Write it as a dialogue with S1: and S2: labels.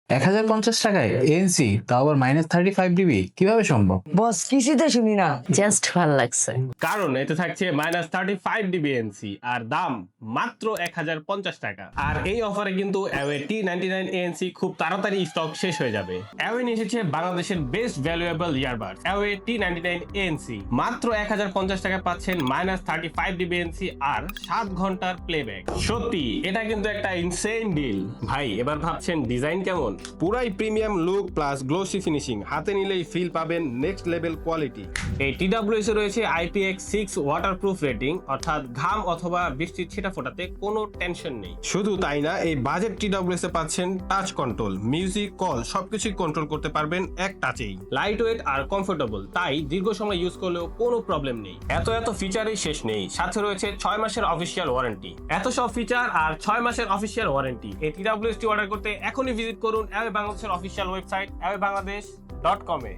S1: 1050 টাকায় এএনসি, তাও আবার -35 ডিবি, কিভাবে সম্ভব?
S2: বস কিছুতে শুনি না।
S3: জাস্ট ভাল লাগছে।
S4: কারণ এতে থাকছে -35 ডিবিএনসি আর দাম মাত্র 1050 টাকা। আর এই অফারে কিন্তু অ্যাওয়ে T99 এএনসি খুব তাড়াতাড়ি স্টক শেষ হয়ে যাবে। অ্যাওয়ে নিয়ে এসেছে বাংলাদেশের best valuable earbuds away T99 ANC. মাত্র 1050 টাকায় পাচ্ছেন -35 ডিবিএনসি আর 7 ঘন্টার প্লেব্যাক। সত্যি এটা কিন্তু একটা ইনসেইন ডিল। ভাই এবার ভাবছেন ডিজাইন কেমন? পুরাই premium look plus glossy finishing, হাতে নিলেই ফিল পাবেন নেক্সট লেভেল কোয়ালিটি। এই TWS এ রয়েছে IPX6 ওয়াটারপ্রুফ রেটিং, অর্থাৎ ঘাম অথবা বৃষ্টির ছিটা ফোটাতে কোনো টেনশন নেই। শুধু তাই না, এই বাজেট TWS এ পাচ্ছেন টাচ কন্ট্রোল, মিউজিক, কল সবকিছুই কন্ট্রোল করতে পারবেন এক টাচেই। লাইট ওয়েট আর কমফোর্টেবল, তাই দীর্ঘ সময় ইউজ করলেও কোনো প্রবলেম নেই। এত ফিচারই শেষ নেই, সাথে রয়েছে 6 মাসের অফিসিয়াল ওয়ারেন্টি। এত সব ফিচার আর 6 মাসের অফিসিয়াল ওয়ারেন্টি। এই TWS টি অর্ডার করতে এখনই ভিজিট করুন অ্যাওয়ে বাংলাদেশের অফিসিয়াল ওয়েবসাইট awebanglades.com এ।